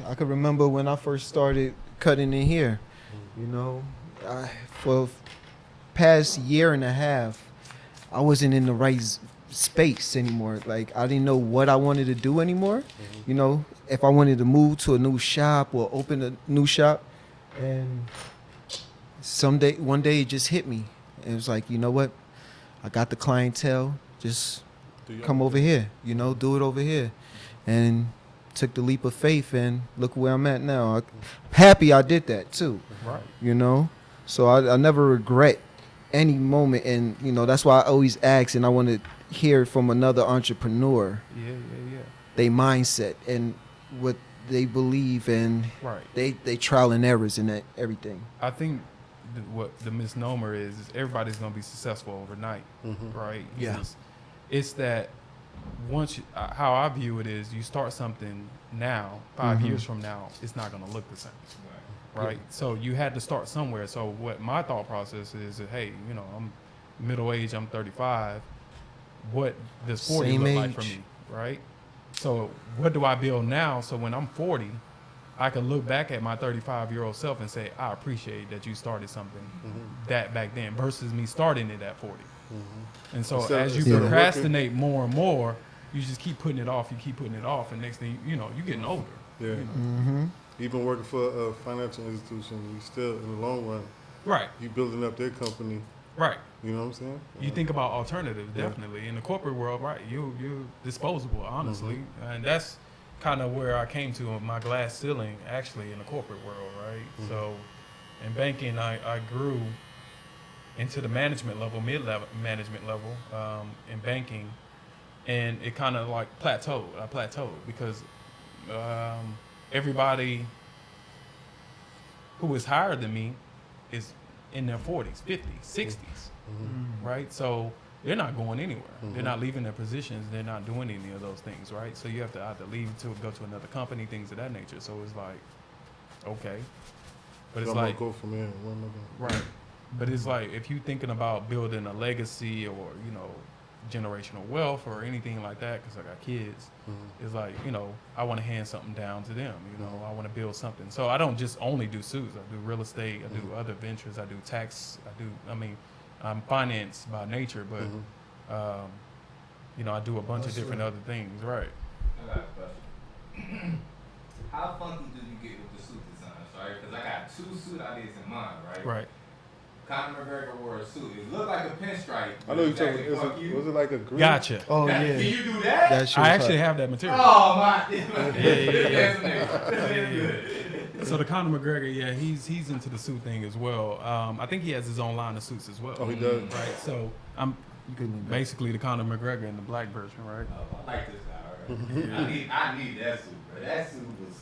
I could remember when I first started cutting in here. For past year and a half, I wasn't in the right space anymore. Like I didn't know what I wanted to do anymore. If I wanted to move to a new shop or open a new shop, and one day it just hit me. It was like, you know what? I got the clientele. Just come over here. Do it over here, and took the leap of faith, and look where I'm at now. I'm happy I did that too. Right. So I never regret any moment, and that's why I always ask, and I want to hear from another entrepreneur. Yeah. They mindset and what they believe, and Right. they trial and errors in that everything. I think what the misnomer is everybody's going to be successful overnight, right? Yeah. It's that once how I view it is you start something now, 5 years from now, it's not going to look the same. Right. So you had to start somewhere. So what my thought process is that, hey, I'm middle age, I'm 35. What does 40 Same look like for age. me? Right. So what do I build now? So when I'm 40, I can look back at my 35-year-old self and say, I appreciate that you started something that back then versus me starting it at 40. And so as you procrastinate more and more, you just keep putting it off. You keep putting it off. And next thing you're getting older. Yeah. Even working for a financial institution, you still, in the long run, Right. you building up their company. Right. You know what I'm saying? You think about alternatives, definitely. In the corporate world, right, you're disposable, honestly. And that's kind of where I came to my glass ceiling, actually, in the corporate world, right? So in banking, I grew into the management level, mid-level management level in banking, and it kind of like plateaued. I plateaued because everybody who is higher than me is in their 40s, 50s, 60s, right? So they're not going anywhere. They're not leaving their positions. They're not doing any of those things, right? So you have to either leave to go to another company, things of that nature. So it's like, okay. But it's I'm like, gonna go from here. right. But it's like, if you're thinking about building a legacy or, generational wealth or anything like that, because I got kids, it's like, I want to hand something down to them. I want to build something. So I don't just only do suits. I do real estate. I do other ventures. I do tax. I'm finance by nature, but, I do a bunch of different other things. Right. I got a question. How funky do you get with the suit designs, right? Because I got 2 suit ideas in mind, right? Right. Conor McGregor wore a suit. It looked like a pinstripe. I know you're talking. Was it like a green? Gotcha. Oh Can yeah. you do that? I actually have that material. Oh my! So the Conor McGregor, he's into the suit thing as well. I think he has his own line of suits as well. Oh, he does. Right. So I'm basically the Conor McGregor in the black version, right? Oh, I like this guy. Right? I need that suit, bro. That suit was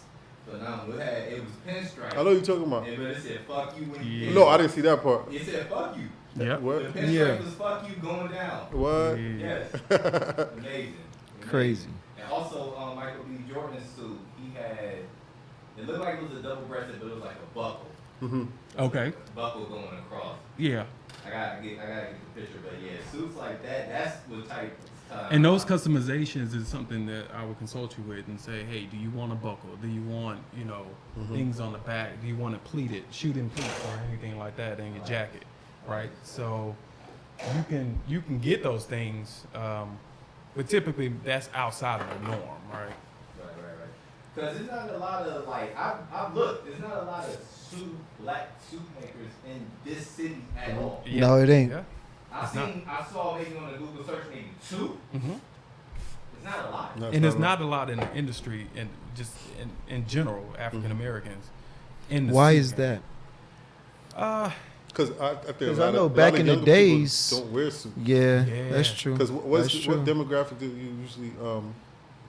phenomenal. It was pinstripe. I know you're talking about. Yeah, but it said "fuck you" when you. No, I didn't see that part. It said "fuck you." Yep. What? The pinstripe was "fuck you" going down. What? Yes. Amazing. Crazy. And also, Michael B. Jordan's suit, he had. It looked like it was a double-breasted, but it was like a buckle. Okay. Buckle going across. Yeah. I gotta get the picture, but yeah, suits like that. That's what type. And those customizations is something that I would consult you with and say, hey, do you want a buckle? Do you want, things on the back? Do you want it pleated, shooting pleat or anything like that in your jacket, right? So you can get those things, but typically that's outside of the norm, right? Right. Because there's not a lot of I've looked. There's not a lot of black suit makers in this city at all. Yeah. No, it ain't. Yeah. I saw maybe on the Google search maybe 2. It's not a lot. No, And there's not a lot in the industry and just in general, African Americans. Why is that? Because I think Because I know back in the days, don't wear suits. Yeah, Yeah. that's true. Because what That's true. demographic do you usually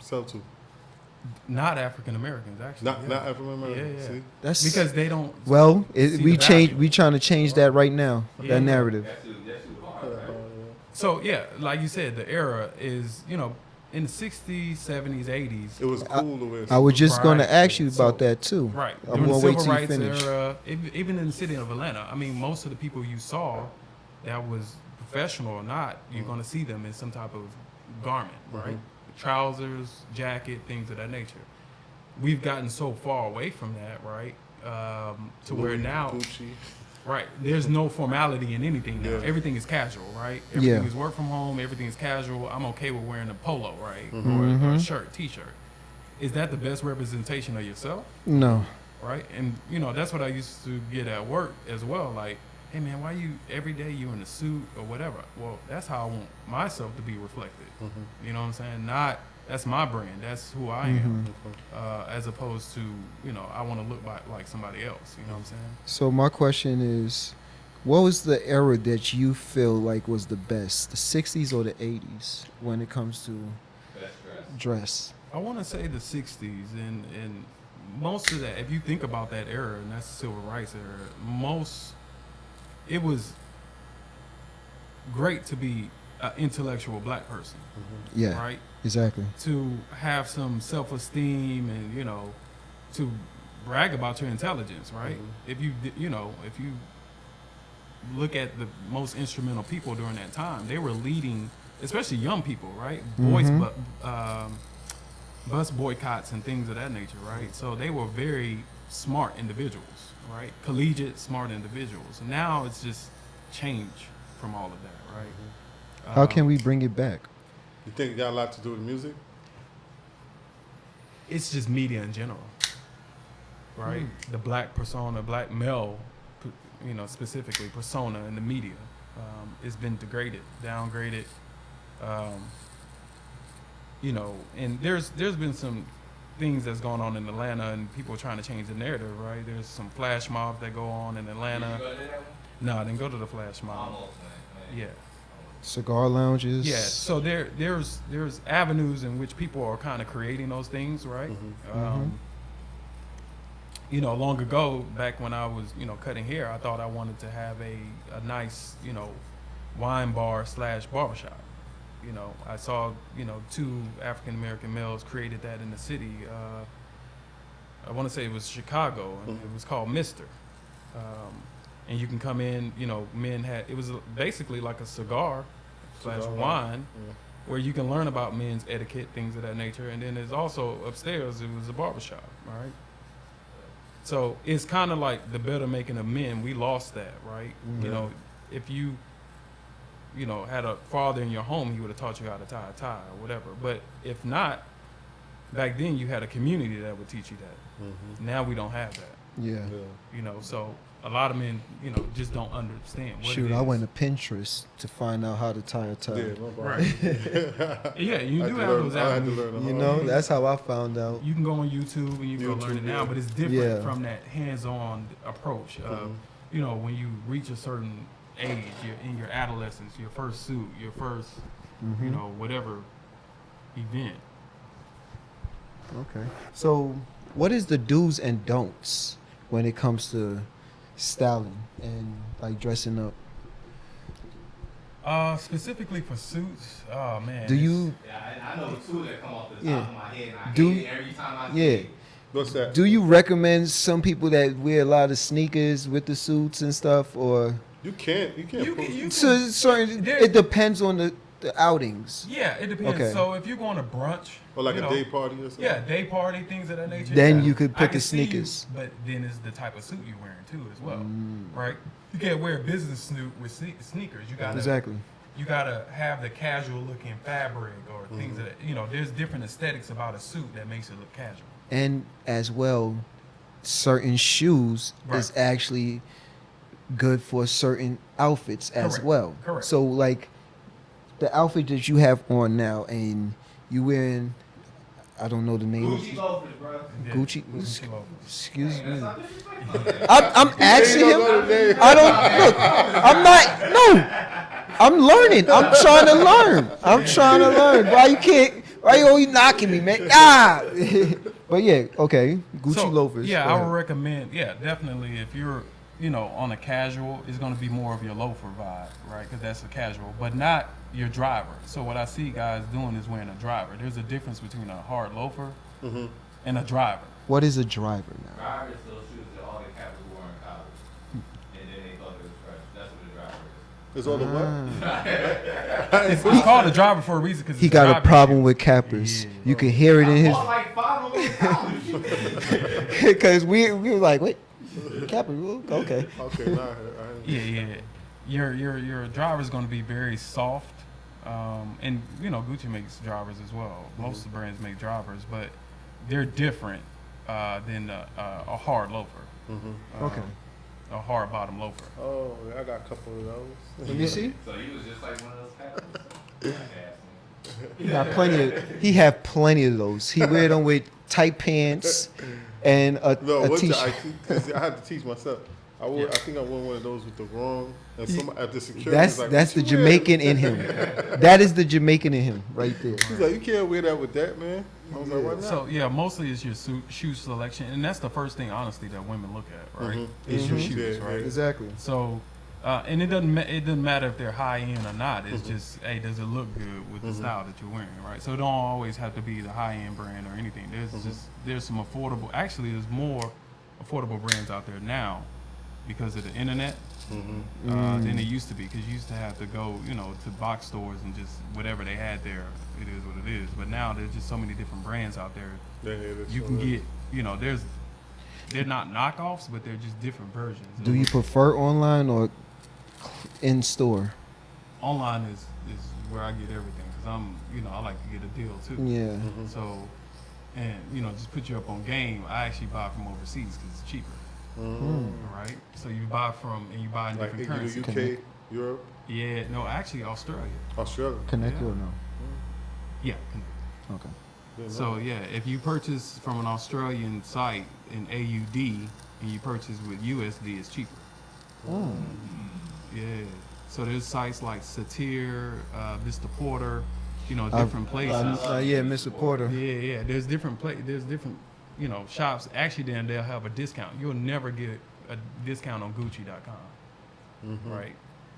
sell to? Not African Americans, actually. Not African American. Yeah. See? That's Because they don't. well, see we the change. value. We trying to change that right now. Yeah. That narrative. That's too hard, right? So yeah, like you said, the era is in the 60s, 70s, 80s. It was cool to wear. I was just going to Right. ask you about So- that too. Right. I'm During the gonna wait civil till you rights finish. era, even in the city of Atlanta, I mean, most of the people you saw that was professional or not, you're going to see them in some type of garment, right? Trousers, jacket, things of that nature. we've gotten so far away from that, right? To where now, Gucci. right, there's no formality in anything now. Yeah. Everything is casual, right? Yeah. Everything is work from home. Everything is casual. I'm okay with wearing a polo, right, or a shirt, t-shirt. Is that the best representation of yourself? No. Right? And you know, that's what I used to get at work as well. Like, hey man, why you every day you in a suit or whatever? Well, that's how I want myself to be reflected. You know what I'm saying? Not that's my brand. That's who I am. As opposed to, you know, I want to look like somebody else. You know what I'm saying? So my question is, what was the era that you feel like was the best, the 60s or the 80s, when it comes to Best dress. dress? I want to say the 60s and most of that, if you think about that era, and that's the civil rights era, it was great to be an intellectual black person, Yeah, right? exactly. To have some self-esteem and, you know, to brag about your intelligence, right? If you look at the most instrumental people during that time, they were leading, especially young people, right? Bus boycotts and things of that nature, right? So they were very smart individuals, right? Collegiate, smart individuals. Now it's just change from all of that, right? How can we bring it back? You think it got a lot to do with music? It's just media in general, right? The black persona, black male, you know, specifically persona in the media, it's been degraded, downgraded. You know, and there's been some things that's going on in Atlanta, and people trying to change the narrative, right? There's some flash mobs that go on in Atlanta. Did you go to that one? No, I didn't go to the flash mob. Almost went, man. Yeah. Cigar lounges. Yeah, so there's avenues in which people are kind of creating those things, right? You know, long ago, back when I was, you know, cutting hair, I thought I wanted to have a nice, you know, wine bar / barbershop. You know, I saw, you know, 2 African American males created that in the city. I want to say it was Chicago, and it was called Mister. And you can come in, you know, it was basically like a cigar / wine, where you can learn about men's etiquette, things of that nature. And then there's also upstairs, it was a barbershop, right? So it's kind of like the better making of men. We lost that, right? You know, if you know, had a father in your home, he would have taught you how to tie a tie or whatever. But if not, back then you had a community that would teach you that. Now we don't have that. Yeah. You know, so a lot of men, you know, just don't understand what Shoot, it is. I went to Pinterest to find out how to tie a tie. Yeah, no problem. Right. Yeah, you do have those I had to avenues. learn. You know, that's how I found out. You can go on YouTube and you can go learn it now, yeah. but it's different Yeah. from that hands-on approach. You know, when you reach a certain age, you're in your adolescence, your first suit, your first, you know, whatever event. Okay. So, what is the do's and don'ts when it comes to styling and like dressing up? Specifically for suits, oh man. Do you Yeah, I know 2 that come off the top Yeah. of my head, and I Do- hate it every time I see yeah. it. What's that? do you recommend some people that wear a lot of sneakers with the suits and stuff, or You can't put- so it depends on the outings? Yeah, it depends. Okay. So if you're going to brunch, or like you a know, day party or something? yeah, day party, things of that nature. Then yeah. you could I put can the see you, sneakers. but then it's the type of suit you're wearing too, as well, right? You can't wear a business suit with sneakers. You gotta Exactly. You gotta have the casual looking fabric or things that, you know. There's different aesthetics about a suit that makes it look casual. And as well, certain shoes is Right. actually good for certain outfits as Correct. well. Correct. So like the outfit that you have on now, and you wearing, I don't know the name. Gucci loafers, bro. Yeah, Gucci. loafers. Excuse That's me. not disrespectful. I'm asking him. I don't look. I'm not. No. I'm learning. I'm trying to learn. I'm trying to learn. Why you can't? Why you always knocking me, man? Ah. But yeah, okay. Gucci So, loafers. Yeah, Go I ahead. would recommend. Yeah, definitely. If you're, you know, on a casual, it's going to be more of your loafer vibe, right? Because that's a casual, but not your driver. So what I see guys doing is wearing a driver. There's a difference between a hard loafer and a driver. What is a driver now? Drivers, those shoes that all the Caps wore in college. And then they thought it was fresh. That's what a driver is. It's all the what? It's called a driver for a reason because He got a problem with cappers. Yeah. You can hear it in I his. bought like 5 of them Because we were like, wait, Capri, okay. Okay, now I heard. Yeah. Your driver is going to be very soft, and Gucci makes drivers as well. Most of the brands make drivers, but they're different than a hard loafer. Okay. A hard bottom loafer. Oh, I got a couple of those. Let me see. So he was just like one of those captains. He had plenty of those. He wear them with tight pants and a No, t-shirt. I had to teach myself. I think I wore one of those with the wrong. And some at the security. That's was like, that's the "What you wearing?" Jamaican in him. That is the Jamaican in him right there. He's like, you can't wear that with that, man. I was like, why not? So yeah, mostly it's your shoe selection, and that's the first thing, honestly, that women look at, right? Is your shoes, Yeah, right? yeah. Exactly. So, and it doesn't matter if they're high end or not. It's just, hey, does it look good with the style that you're wearing, right? So it don't always have to be the high end brand or anything. There's some affordable. Actually, there's more affordable brands out there now because of the internet than it used to be. Because you used to have to go, to box stores and just whatever they had there. It is what it is. But now there's just so many different brands out there. You can get, they're not knockoffs, but they're just different versions. Do you prefer online or in store? Online is where I get everything because I like to get a deal too. Yeah. So, and just put you up on game. I actually buy from overseas because it's cheaper. Right? So you buy in Like different currencies. UK, Europe, Yeah, no, actually Australia. Australia. Connect Yeah. or no? Yeah. Okay. Yeah, So yeah, if you purchase from an Australian site in AUD and you purchase with USD, it's cheaper. Yeah. So there's sites like Satir, Mr. Porter, different places. Yeah, Mr. Porter. Yeah. There's different shops. Actually, then they'll have a discount. You'll never get a discount on Gucci.com, right?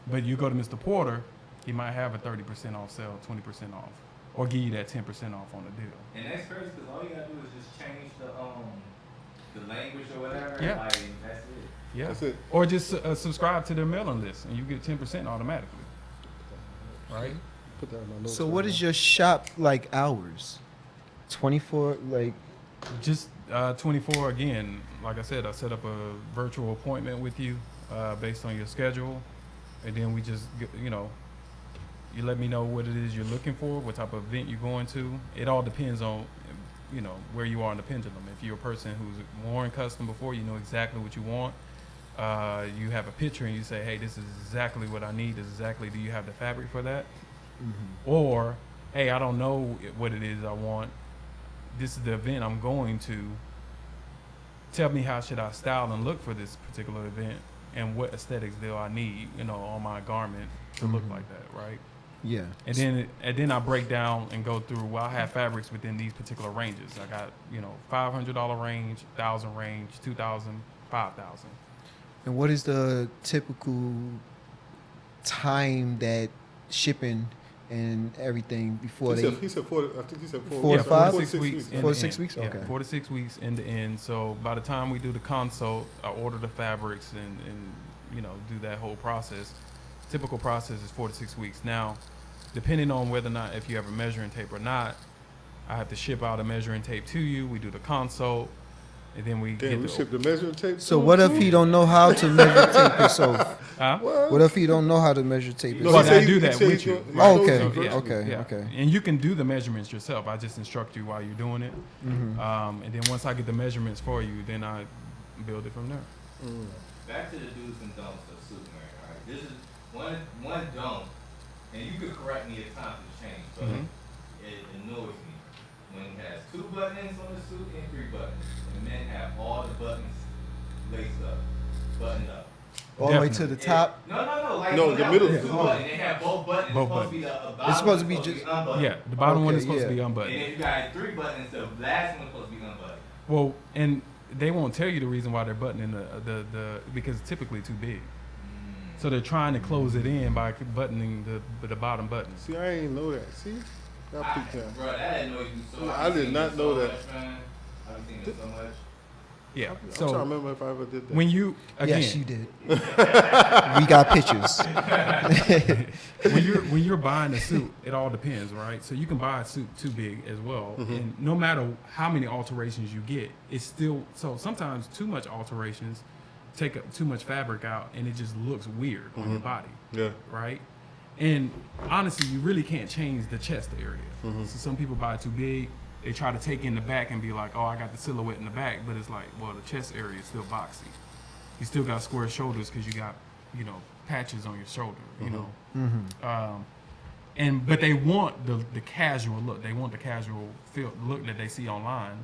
But you go to Mr. Porter, he might have a 30% off sale, 20% off, or give you that 10% off on the deal. And that's crazy because all you gotta do is just change the language or whatever. Yeah. Like, that's it. Yeah. That's it. Or just subscribe to their mailing list, and you get 10% automatically. Right? Put that in my notes. So what is your shop like hours? 24 like Just 24 again. Like I said, I set up a virtual appointment with you based on your schedule, and then we just, you let me know what it is you're looking for, what type of event you're going to. It all depends on, where you are in the pendulum. If you're a person who's worn custom before, you know exactly what you want. You have a picture and you say, hey, this is exactly what I need. Do you have the fabric for that? Or, hey, I don't know what it is I want. This is the event I'm going to. Tell me how should I style and look for this particular event, and what aesthetics do I need, on my garment to look like that, right? yeah. And then I break down and go through. Well, I have fabrics within these particular ranges. I got $500 range, 1,000 range, 2,000, 5,000. And what is the typical time that shipping and everything before He they said 4. I think he said 4. 4 to 5? 4 to 6 weeks. in 4 the to 6 end. weeks? Yeah, Okay. 4 to 6 weeks end to end. So by the time we do the consult, I order the fabrics and do that whole process. Typical process is 4 to 6 weeks. Now, depending on whether or not if you have a measuring tape or not, I have to ship out a measuring tape to you. We do the consult, and then we Damn, we get shipped the measuring tape. So what if he don't know how to measure tape himself? Huh? What if he don't know how to measure tape No, Well, himself? he said I he- do he that said with he's you. gonna- Oh, he okay. knows Yeah. Okay. Yeah. Okay. And you can do the measurements yourself. I just instruct you while you're doing it. And then once I get the measurements for you, then I build it from there. Back to the do's and don'ts of suit wearing. All right, this is one don't, and you could correct me if times have changed, but it annoys me when it has 2 buttons on the suit and 3 buttons, and men have all the buttons laced up, buttoned up. All the way to the top. No. Like No, when the I middle. put 2 buttons, they have both buttons. Both It's supposed to be the bottom It's supposed to be one's just- unbuttoned. Yeah, the bottom one is Okay, supposed to be yeah. And unbuttoned. if you got 3 buttons, the last one's supposed to be unbuttoned. Well, and they won't tell you the reason why they're buttoning the because it's typically too big. So they're trying to close it in by buttoning the bottom buttons. See, I ain't know that. See, I peeked that. Bro, that annoys me so much. I did not know that. Much, man. I've seen it so much. Yeah. I'm trying to So remember if I ever did that. when you again, Yes, you did. We got pictures. when you're buying a suit, it all depends, right? So you can buy a suit too big as well, and no matter how many alterations you get, it's still so. Sometimes too much alterations take up too much fabric out, and it just looks weird on your body, Yeah. right? And honestly, you really can't change the chest area. So some people buy it too big. They try to take in the back and be like, "Oh, I got the silhouette in the back," but it's like, well, the chest area is still boxy. You still got square shoulders because you got, patches on your shoulder, you know. But they want the casual look. They want the casual look that they see online.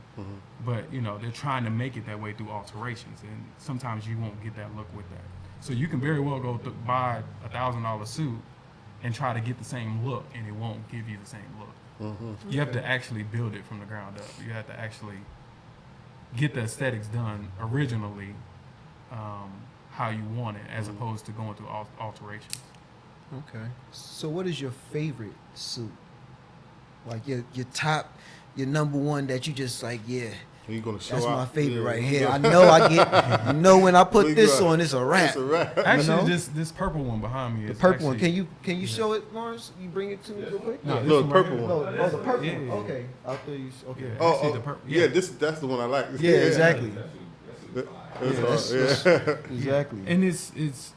But they're trying to make it that way through alterations, and sometimes you won't get that look with that. So you can very well go buy $1,000 suit and try to get the same look, and it won't give you the same look. You have to actually build it from the ground up. You have to actually get the aesthetics done originally, how you want it, as opposed to going through alterations. Okay. So what is your favorite suit? Like your top, your number one that you just like, yeah, You gonna show that's out? my favorite Yeah. right here. I know I get, when I put We this got- on, it's a wrap. It's a wrap. Actually, know? this purple one behind me The is purple one. actually- Can you show it, Lawrence? You bring it to me real quick. No, this No, one the right purple here. one. Oh, the purple Yeah, one. yeah, yeah. Okay. I thought you. Okay. Yeah. Oh, Actually, the purple- yeah. That's the one I like. Yeah, exactly. That's that's- hard. Yeah. Exactly. And it's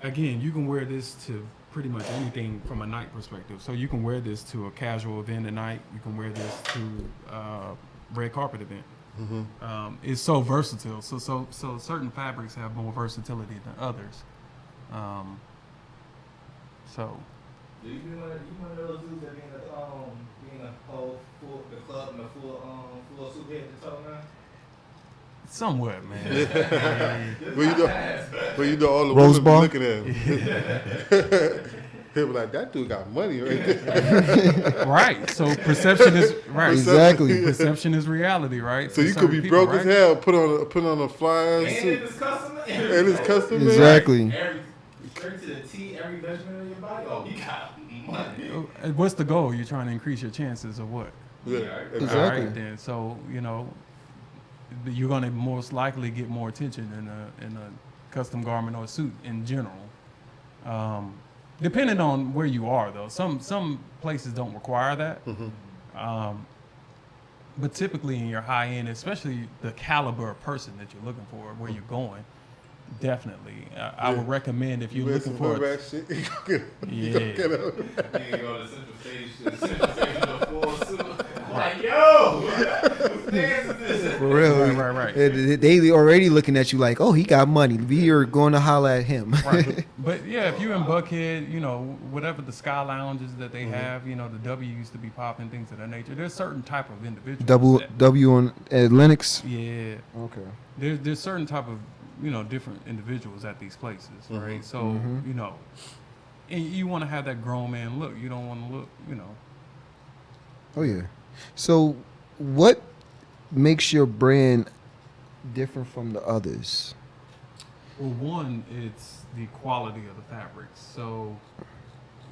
again, you can wear this to pretty much anything from a night perspective. So you can wear this to a casual event at night. You can wear this to a red carpet event. It's so versatile. So certain fabrics have more versatility than others. So Do you be one of those dudes that be in the whole the club in the full suit head to toe now? somewhat, man. Where you know all the Rose women bar? be looking at him. He'll be like, that dude got money right there. Right. So perception is right. Exactly. Perception is reality, right? So For you could certain be people, broke as right? hell, put on a fly And suit, if it's custom, and it's custom made. Exactly. Straight to the T, every measurement of your body. Oh, you got money. What's the goal? You're trying to increase your chances of what? Yeah, Exactly. All right, then. So you're going to most likely get more attention in a custom garment or suit in general. Depending on where you are, though, some places don't require that. But typically in your high end, especially the caliber of person that you're looking for, where you're going, definitely, I would recommend if you're wear looking some for. hood rat shit. You gonna Yeah. get a Then you go to Central Station in a full suit. Like, yo, whose dance is this? For real. Right. They already looking at you like, oh, he got money. We are going to holler at him. Right. But yeah, if you're in Buckhead, whatever the sky lounges that they have, the W used to be popping, things of that nature. There's certain type of individuals. W on at Lennox. Yeah. Okay. There's certain type of different individuals at these places, right? So and you want to have that grown man look. You don't want to look, Oh yeah. So, what makes your brand different from the others? Well, one, it's the quality of the fabrics. So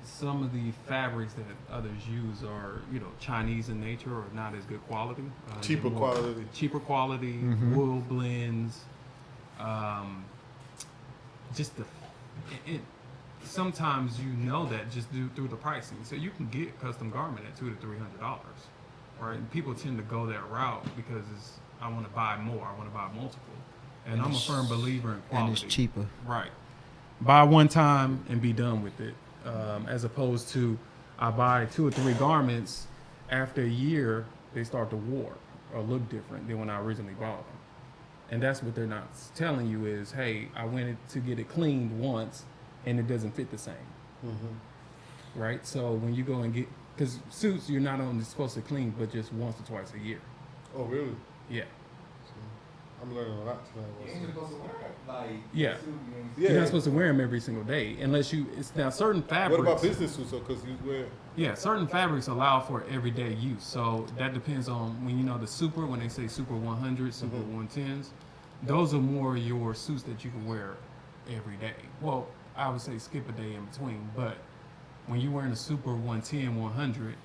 some of the fabrics that others use are, Chinese in nature or not as good quality. cheaper they're more quality. Cheaper quality, wool blends. Just sometimes that just through the pricing. So you can get custom garment at $200 to $300, right? And people tend to go that route because I want to buy more. I want to buy multiple. And I'm a firm believer in quality. And it's cheaper. Right. Buy one time and be done with it. As opposed to I buy 2 or 3 garments, after a year, they start to warp or look different than when I originally bought them. And that's what they're not telling you is, hey, I went to get it cleaned once and it doesn't fit the same. Right? So when you go and because suits, you're not only supposed to clean, but just once or twice a year. Oh, really? Yeah. I'm learning a lot You tonight. ain't supposed to wear it. Like, Yeah. suit, you ain't- Yeah. You're not supposed to wear them every single day unless it's now certain fabrics. What about business suits? Because you wear. Yeah, certain fabrics allow for everyday use. So that depends on when the super, when they say super 100, super 110s, those are more your suits that you can wear every day. Well, I would say skip a day in between, but when you're wearing a super 110, 100,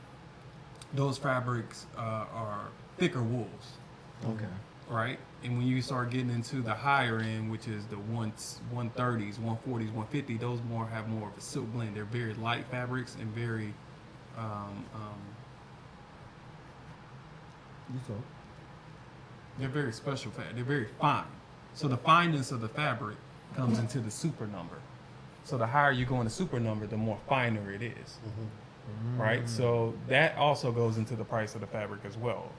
those fabrics are thicker wools, Okay. right? And when you start getting into the higher end, which is the 130s, 140s, 150, those have more of a silk blend. They're very light fabrics and very um, um, they're very special fabric. They're very fine. So the fineness of the fabric comes into the super number. So the higher you go in the super number, the more finer it is. Right? So that also goes into the price of the fabric as well.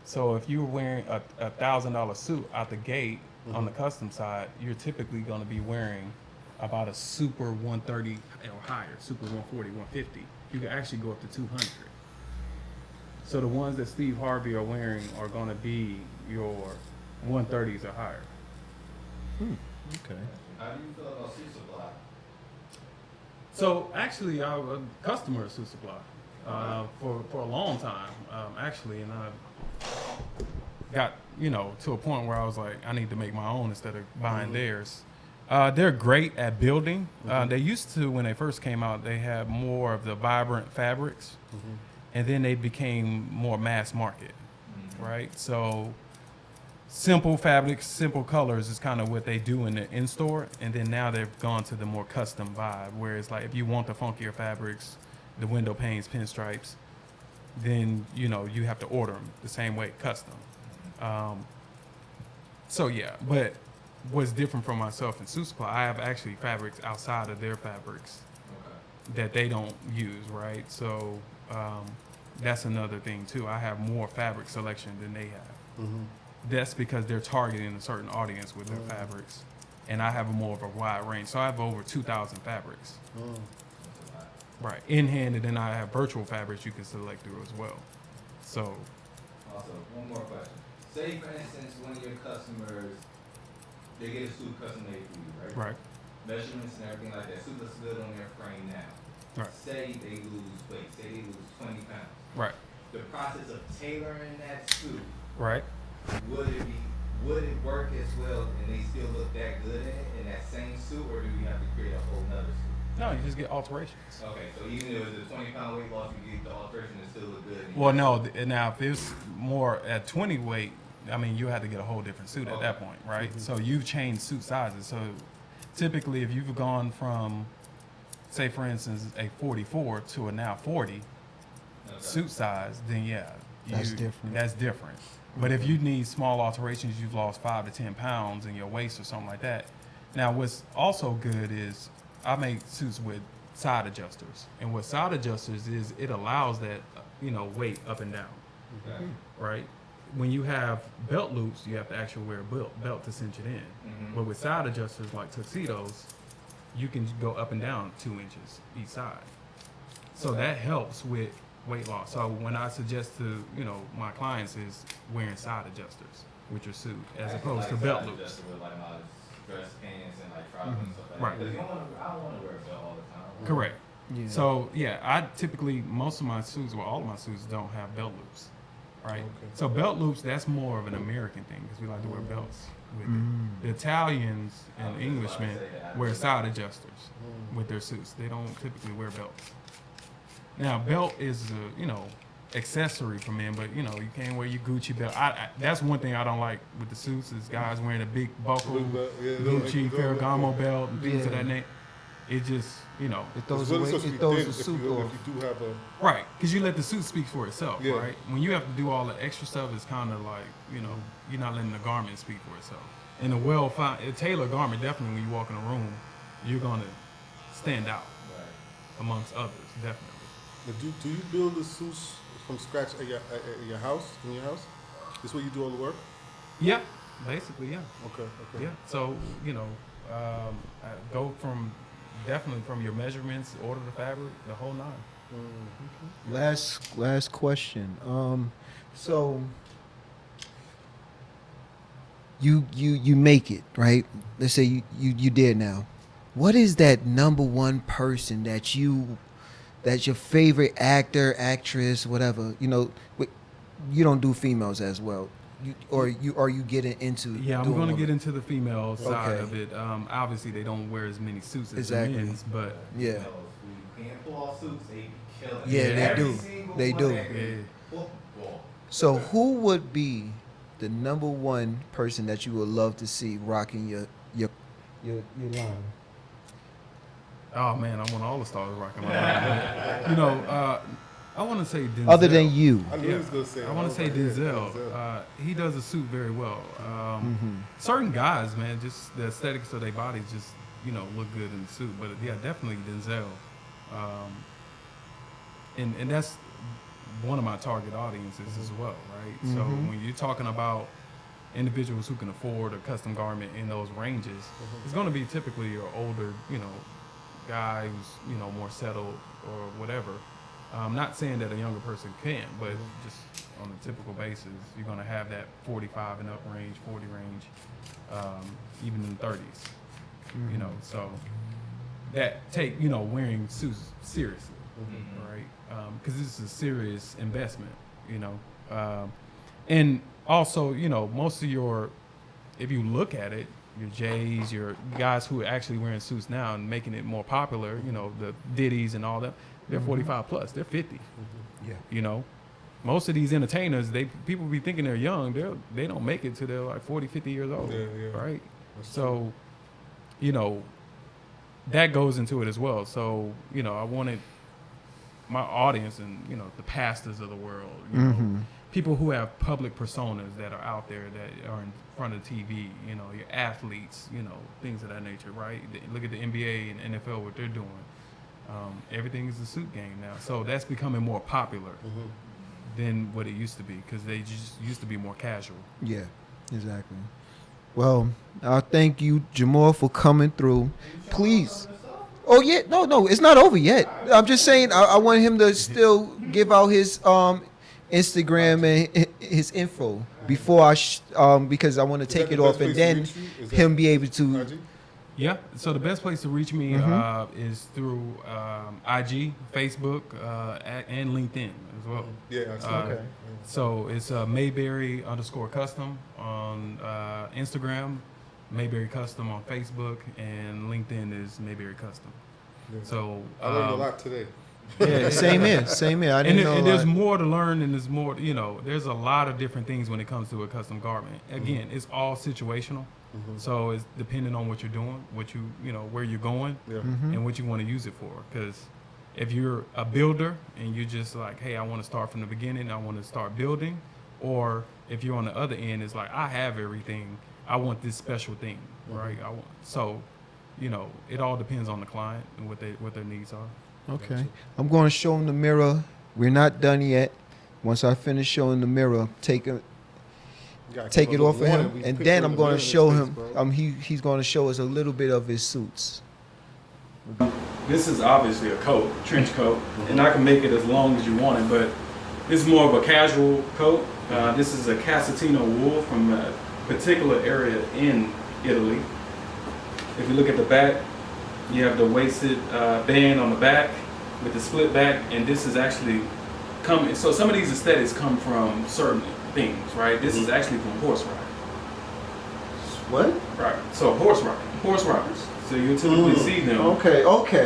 So if you're wearing a $1,000 suit out the gate on the custom side, you're typically going to be wearing about a super 130 or higher, super 140, 150. You can actually go up to 200. So the ones that Steve Harvey are wearing are going to be your 130s or higher. Okay. How do you feel about suit supply? So actually, I'm a customer of Suit Supply for a long time, actually, and I got to a point where I was like, I need to make my own instead of buying theirs. They're great at building. They used to, when they first came out, they had more of the vibrant fabrics, and then they became more mass market, right? So simple fabrics, simple colors is kind of what they do in the in-store, and then now they've gone to the more custom vibe, where it's like if you want the funkier fabrics, the window panes, pinstripes, then you have to order them the same way, custom. So yeah, but what's different from myself and Suit Supply, I have actually fabrics outside of their fabrics that they don't use, right? So that's another thing too. I have more fabric selection than they have. That's because they're targeting a certain audience with their fabrics, and I have more of a wide range. So I have over 2,000 fabrics, right, in hand, and then I have virtual fabrics you can select through as well. So, Also, one more question. Say, for instance, one of your customers, they get a suit custom made for you, right? right, Measurements and everything like that. Suit looks good on their frame now. Right. Say they lose weight. Say they lose 20 pounds. right, The process of tailoring that suit, right. would it work as well and they still look that good in that same suit, or do you have to create a whole nother suit? No, you just get alterations. Okay, so even if it's a 20-pound weight loss, you get the alteration and still look good. Well, no, now if it's more at 20 weight, I mean, you have to get a whole different suit at that point, right? So you've changed suit sizes. So typically, if you've gone from, say, for instance, a 44 to a now 40 suit size, then yeah, That's different. That's different. But if you need small alterations, you've lost 5 to 10 pounds in your waist or something like that. Now, what's also good is I make suits with side adjusters, and what side adjusters is, it allows that weight up and down, Okay. right? When you have belt loops, you have to actually wear a belt to cinch it in. But with side adjusters like tuxedos, you can go up and down 2 inches each side. So that helps with weight loss. So when I suggest to my clients is wearing side adjusters with your suit as opposed to belt loops. With like my dress pants and like trousers and stuff like Right. that. Because I don't want to wear a belt all the time. Correct. Yeah. So yeah, I typically, most of my suits, well, all of my suits don't have belt loops, right? Okay. So belt loops, that's more of an American thing because we like to wear belts with it. The Italians and Englishmen wear side adjusters with their suits. They don't typically wear belts. Now, belt is accessory for men, but you can't wear your Gucci belt. That's one thing I don't like with the suits is guys wearing a big buckle, Gucci, Ferragamo belt, and things of that nature. It just, It throws It's really away. supposed to It be throws thin the if suit you, off. if you do have a right, because you let the suit speak for itself, Yeah. right? When you have to do all the extra stuff, it's kind of like, you're not letting the garment speak for itself. And a tailored garment, definitely when you walk in a room, you're going to stand out amongst others, definitely. But do you build the suits from scratch at your house, in your house? This where you do all the work? Yeah, basically, yeah. Okay. Yeah, so, I go definitely from your measurements, order the fabric, the whole nine. Last question. So you make it, right? Let's say you did now. What is that number one person that's your favorite actor, actress, whatever? You don't do females as well. You getting into? Yeah, I'm doing going to women? get into the female side Okay. of it. Obviously, they don't wear as many suits as Exactly. the men's, but Yeah. Who can't pull off suits, they be killing. Yeah, they Every do. single They one do. that can Yeah. football. So who would be the number one person that you would love to see rocking your line? Oh man, I want all the stars rocking my line. You know, I want to say Denzel. Other than you. I knew he was gonna say. I want to say Denzel. He does the suit very well. Certain guys, man, just the aesthetics of their bodies just, you know, look good in the suit. But yeah, definitely Denzel. And that's one of my target audiences as well, right? So when you're talking about individuals who can afford a custom garment in those ranges, it's going to be typically your older, you know, guy who's, you know, more settled or whatever. I'm not saying that a younger person can't, but just on a typical basis, you're going to have that 45 and up range, 40 range, even in the 30s, you know. So that take, you know, wearing suits seriously, right? Because this is a serious investment, you know. And also, you know, most of your, if you look at it, your Jays, your guys who are actually wearing suits now and making it more popular, you know, the Diddy's and all that, they're 45 plus, they're 50. Yeah. You know, most of these entertainers, people be thinking they're young, they don't make it till they're like 40, 50 years old, right? So, you know, that goes into it as well. So, you know, I wanted my audience and, you know, the pastors of the world, you know, people who have public personas that are out there that are in front of TV, you know, your athletes, you know, things of that nature, right? Look at the NBA and NFL, what they're doing. Everything is a suit game now. So that's becoming more popular than what it used to be because they just used to be more casual. Yeah, exactly. Well, I thank you, Jamaal, for coming through. Please. Oh, yeah. No, it's not over yet. I'm just saying I want him to still give out his Instagram and his info before because I want to take it off and then him be able to. Yeah, so the best place to reach me is through IG, Facebook, and LinkedIn as well. Yeah, okay. So it's Mayberry _custom on Instagram, Mayberry Custom on Facebook, and LinkedIn is Mayberry Custom. Yeah. So I learned a lot today. Yeah, same here. I didn't know. And there's more to learn, and there's more, you know, there's a lot of different things when it comes to a custom garment. Again, it's all situational. So it's depending on what you're doing, you know, where you're going, and what you want to use it for. Because if you're a builder and you're just like, hey, I want to start from the beginning, I want to start building, or if you're on the other end, it's like, I have everything, I want this special thing, right? So, you know, it all depends on the client and what their needs are. Okay. I'm going to show him the mirror. We're not done yet. Once I finish showing the mirror, take it off of him, and then I'm going to show him. He's going to show us a little bit of his suits. This is obviously a coat, trench coat, and I can make it as long as you want it, but this is more of a casual coat. This is a Casatino wool from a particular area in Italy. If you look at the back, you have the waisted band on the back with the split back, and this is actually coming. So some of these aesthetics come from certain things, right? This is actually from horse riding. What? Right. So horse riders. So you typically see them. Okay.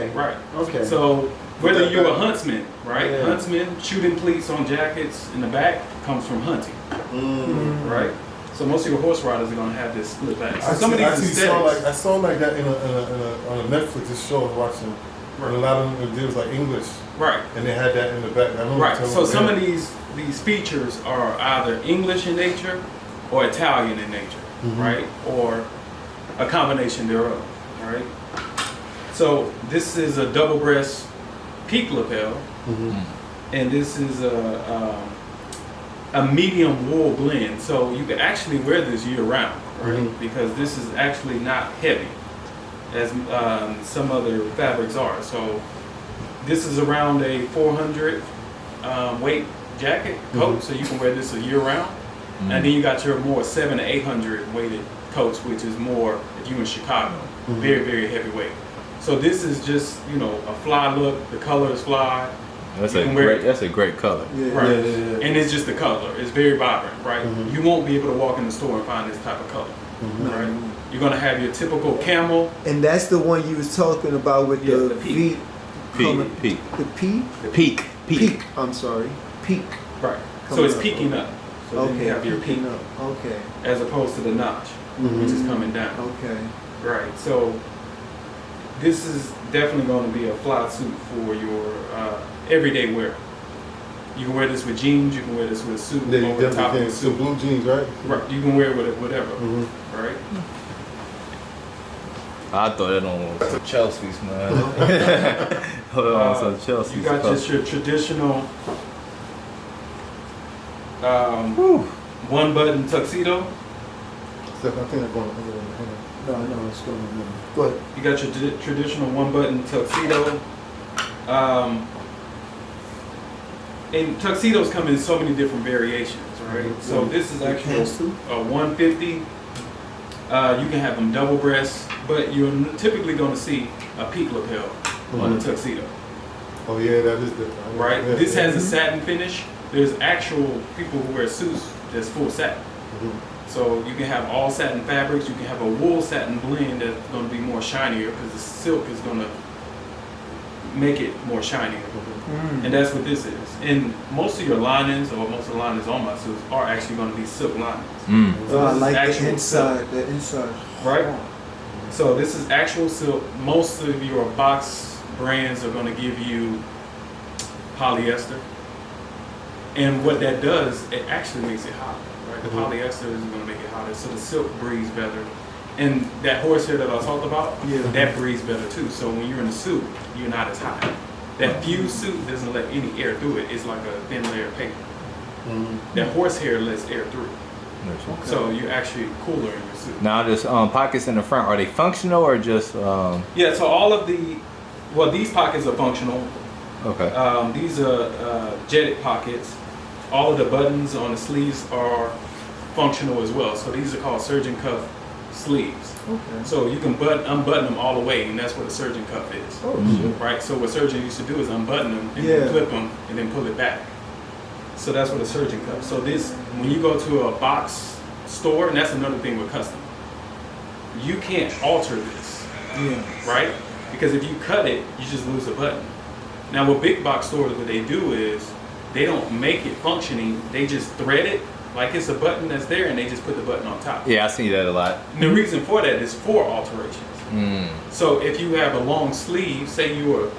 Right. Okay. So whether you're a huntsman, right? Yeah. Huntsman, shooting pleats on jackets in the back comes from hunting, right? So most of your horse riders are gonna have this split back. So some of these aesthetics. I saw like that on a Netflix show I was watching. Right. And a lot of them, it was like English. Right. And they had that in the back. Right. So some of these features are either English in nature or Italian in nature, right? Or a combination thereof, right? So this is a double breast peak lapel, and this is a medium wool blend. So you can actually wear this year round, right? Because this is actually not heavy as some other fabrics are. So this is around a 400 weight jacket coat, so you can wear this a year round. And then you got your more 700 to 800 weighted coats, which is more if you in Chicago, very, very heavyweight. So this is just, you know, a fly look. The color is fly. That's a great color. Right. And it's just the color. It's very vibrant, right? You won't be able to walk in the store and find this type of color, right? You're gonna have your typical camel. And that's the one you was talking about with the peak. The peak. Peak. I'm sorry. Peak. Right. So it's peaking up. So then you have your peak, peaking up. Okay. as opposed to the notch, which is coming down. Okay. Right. So this is definitely going to be a fly suit for your everyday wear. You can wear this with jeans. You can wear this with a suit Yeah, you over the top definitely of can. the So suit. blue jeans, right? Right. You can wear it with whatever. Right. I thought that on some Chelsea's, man. Hold on, some Chelsea's. You got just your traditional one button tuxedo. Steph, I think they're going. No, it's going on. Go ahead. You got your traditional one button tuxedo. And tuxedos come in so many different variations, right? So this is actually a 150. You can have them double breast, but you're typically going to see a peak lapel on the tuxedo, Oh yeah, that is different. right? Yeah, This yeah. has a satin finish. There's actual people who wear suits that's full satin. So you can have all satin fabrics. You can have a wool satin blend that's going to be more shinier because the silk is going to make it more shinier. And that's what this is. And most of your linings, or most of the linings on my suits, are actually going to be silk linings. So I this is like the actual inside. silk. The inside. Right? So this is actual silk. Most of your box brands are going to give you polyester. And what that does, it actually makes it hot. Right? The polyester is going to make it hotter. So the silk breathes better. And that horsehair that I talked about, that breathes better too. So when you're in a suit, you're not as hot. That fused suit doesn't let any air through it. It's like a thin layer of paper. That horsehair lets air through. So you're actually cooler in your suit. Now, just pockets in the front, are they functional or just? Yeah, so all of these pockets are functional. Okay. These are jetted pockets. All of the buttons on the sleeves are functional as well. So these are called surgeon cuff sleeves. Okay. So you can unbutton them all the way, and that's what a surgeon cuff is. Oh shit. Right? So what surgeons used to do is unbutton them and then clip them and then pull it back. So that's what a surgeon cuff. So this, when you go to a box store, and that's another thing with custom, you can't alter this. Right? Because if you cut it, you just lose a button. Now with big box stores, what they do is they don't make it functioning, they just thread it like it's a button that's there and they just put the button on top. Yeah, I see that a lot. And the reason for that is for alterations. So if you have a long sleeve, say you were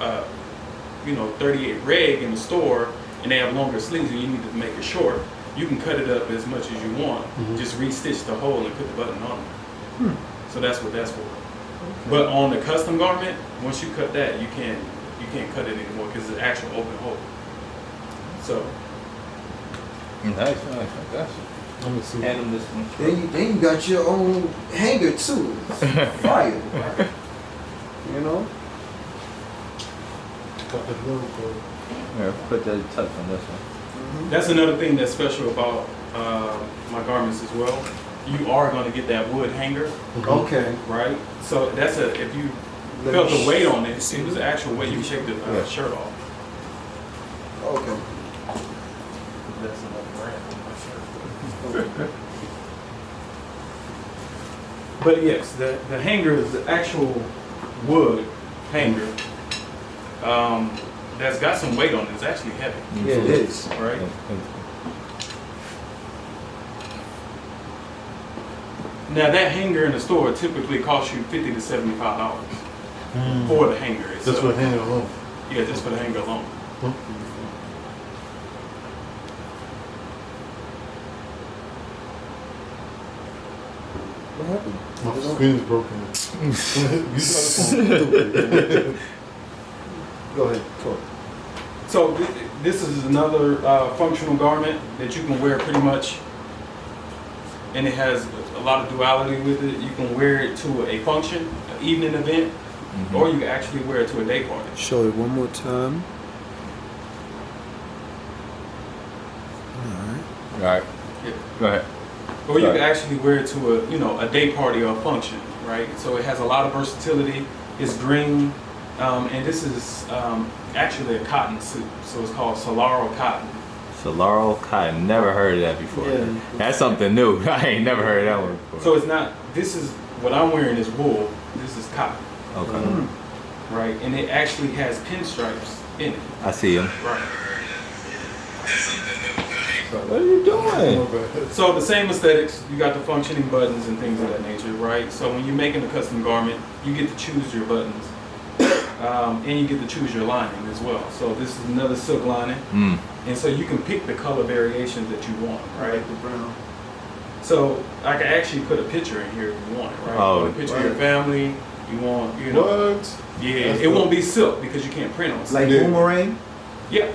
38 reg in the store and they have longer sleeves and you need to make it short, you can cut it up as much as you want. Just re-stitch the hole and put the button on it. So that's what that's for. But on the custom garment, once you cut that, you can't cut it anymore because it's an actual open hole. So Nice. I got Let me see. you. Hand them this one. Then you got your own hanger too. It's fire. You know? Got the logo. Here, put that touch on this one. that's another thing that's special about my garments as well. You are going to get that wood hanger, Okay. right? So that's if you felt the weight on it, it was the actual weight. You can shake the shirt off. Okay. That's another brand on my shirt. But yes, the hanger is the actual wood hanger that's got some weight on it. It's actually heavy, Yeah, it is. right? Now that hanger in the store typically costs you $50 to $75 for the hanger itself. Just for the hanger alone. Yeah, just for the hanger alone. What happened? My screen is broken. You stupid. Go ahead. Talk. So this is another functional garment that you can wear pretty much, and it has a lot of duality with it. You can wear it to a function, an evening event, or you can actually wear it to a day party. Show it one more time. All right. Yeah. Go ahead. Or you Right. can actually wear it to a day party or a function, right? So it has a lot of versatility. It's green, and this is actually a cotton suit. So it's called Solaro cotton. Solaro cotton. Never heard of that before. Yeah. That's something new. I ain't never heard of that one before. So it's not. This is what I'm wearing is wool. This is cotton, Okay. right? And it actually has pinstripes in it, I see him. right? What are you doing? So the same aesthetics, you got the functioning buttons and things of that nature, right? So when you're making a custom garment, you get to choose your buttons, and you get to choose your lining as well. So this is another silk lining, and so you can pick the color variations that you want, right? The brown. So I can actually put a picture in here if you want it, right? Oh, you want a picture of your family, you want, you know. What? Yeah, That's it won't dope. be silk because you can't print on silk. Like boomerang. Yeah,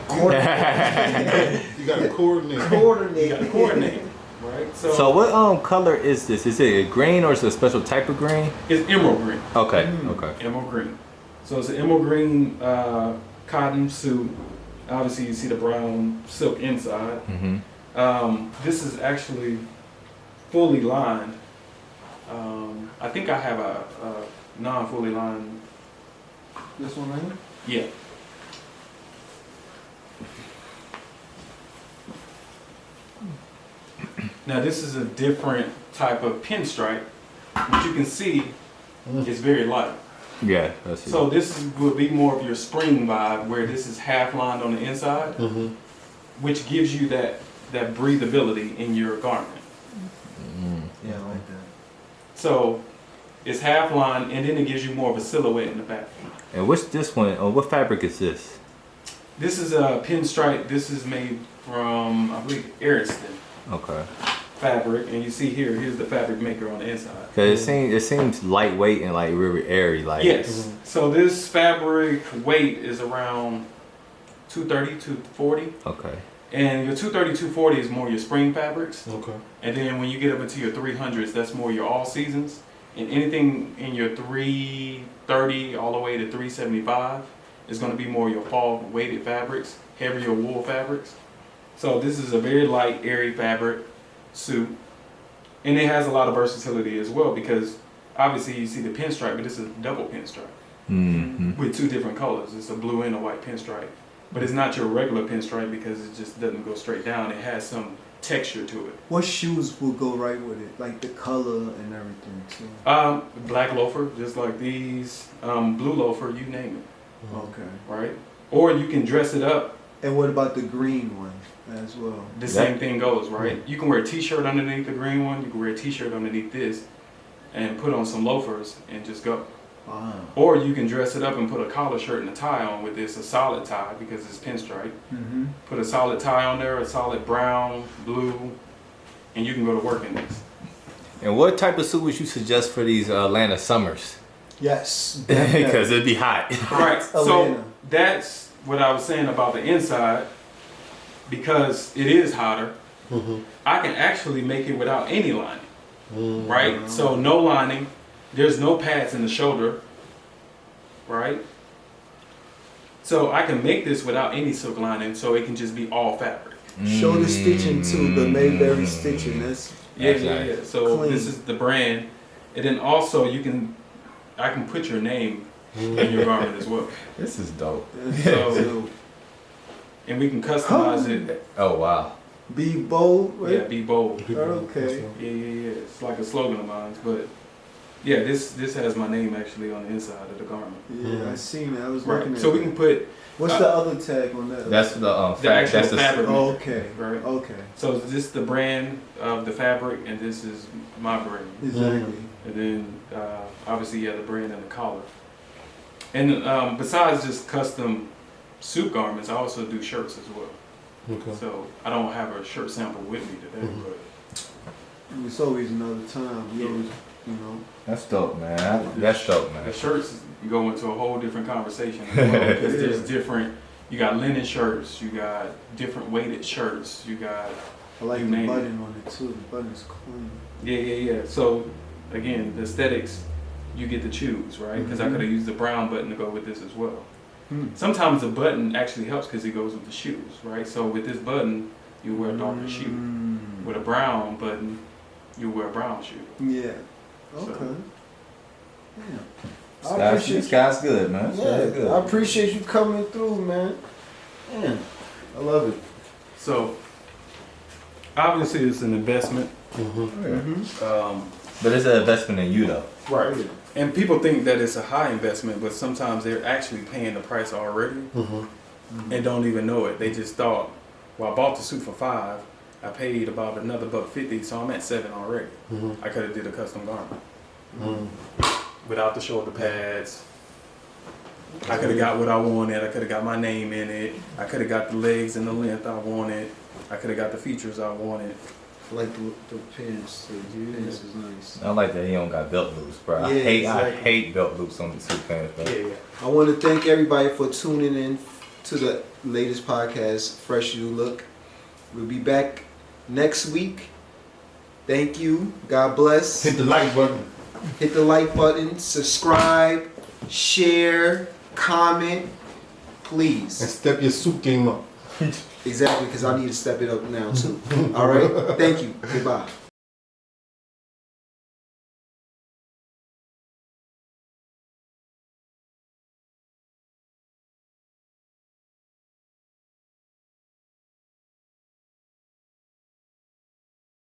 You got to coordinate. you Coordinate. got to coordinate, right? So what color is this? Is it a green or is it a special type of green? It's emerald green. Okay, okay. Emerald green. So it's an emerald green cotton suit. Obviously, you see the brown silk inside. This is actually fully lined. I think I have a non-fully lined. This one right here. Yeah. Now this is a different type of pinstripe, which you can see is very light. Yeah, that's it. So this would be more of your spring vibe, where this is half lined on the inside, which gives you that breathability in your garment. Yeah, I like that. So it's half lined, and then it gives you more of a silhouette in the back. And what's this one? Oh, what fabric is this? This is a pinstripe. This is made from, I believe, Ariston Okay. fabric, and you see here's the fabric maker on the inside. Cause it seems lightweight and like really airy. Like Yes. So this fabric weight is around 230, 240. Okay. And your 230, 240 is more your spring fabrics. Okay. And then when you get up into your 300s, that's more your all seasons. And anything in your 330 all the way to 375 is going to be more your fall weighted fabrics, heavier wool fabrics. So this is a very light, airy fabric suit. And it has a lot of versatility as well, because obviously you see the pinstripe, but this is a double pinstripe with two different colors. It's a blue and a white pinstripe. But it's not your regular pinstripe because it just doesn't go straight down. It has some texture to it. What shoes will go right with it? Like the color and everything too. Black loafer, just like these. Blue loafer, you name it, Okay. right? Or you can dress it up. And what about the green one as well? The same thing goes, right? You can wear a t-shirt underneath the green one. You can wear a t-shirt underneath this and put on some loafers and just go. Wow. Or you can dress it up and put a collar shirt and a tie on with this, a solid tie because it's pinstripe. Put a solid tie on there, a solid brown, blue, and you can go to work in this. And what type of suit would you suggest for these Atlanta summers? Yes. Because it'd be hot. Right. So Atlanta. that's what I was saying about the inside. Because it is hotter, I can actually make it without any lining. Right? So no lining. There's no pads in the shoulder. Right? So I can make this without any silk lining, so it can just be all fabric. Shoulder stitching too, the Mayberry stitching. That's Yeah. So Clean. this is the brand. And then also I can put your name in your garment as well. This is dope. So, and we can customize it. Oh wow. Be bold. Yeah, Right? be bold. Okay. Yeah. It's like a slogan of mine, but yeah, this has my name actually on the inside of the garment. Yeah, I seen it. I was looking Right. at So we it. can put What's the other tag on that? That's the the actual that's the fabric. Okay. Right. Okay. So this is the brand of the fabric, and this is my brand. Exactly. And then obviously the brand and the collar. And besides just custom suit garments, I also do shirts as well. Okay. So I don't have a shirt sample with me today, but It's always another time. We always, That's dope, man. That's dope, man. the shirts go into a whole different conversation as well, because there's different. You got linen shirts, you got different weighted shirts, you got I like You the name it. button on it too. The button's clean. yeah. So again, the aesthetics you get to choose, right? Because I could have used the brown button to go with this as well. Sometimes the button actually helps because it goes with the shoes, right? So with this button, you wear a darker shoe. With a brown button, you wear a brown shoe. Yeah. So- Okay. Yeah. I appreciate This guy's good, man. This guy's Yeah, good. I appreciate you coming through, man. Man, I love it. So obviously it's an investment. But it's an investment in you, though. Right. And people think that it's a high investment, but sometimes they're actually paying the price already and don't even know it. They just thought, well, I bought the suit for $5, I paid about another $150, so I'm at $7 already. Mhm. I could have did a custom garment Mm. without the shoulder pads. I could have got what I wanted. I could have got my name in it. I could have got the legs and the length I wanted. I could have got the features I wanted. I like the pants. The pants is nice. I like that he don't got belt loops, bro. I Yeah, hate exactly. I hate belt loops on the suit pants, bro. Yeah. I want to thank everybody for tuning in to the latest podcast, Fresh New Look. We'll be back next week. Thank you. God bless. Hit the like button. Hit the like button, subscribe, share, comment, And please. step your suit game up. Exactly, because I need to step it up now too. All right. Thank you. Goodbye.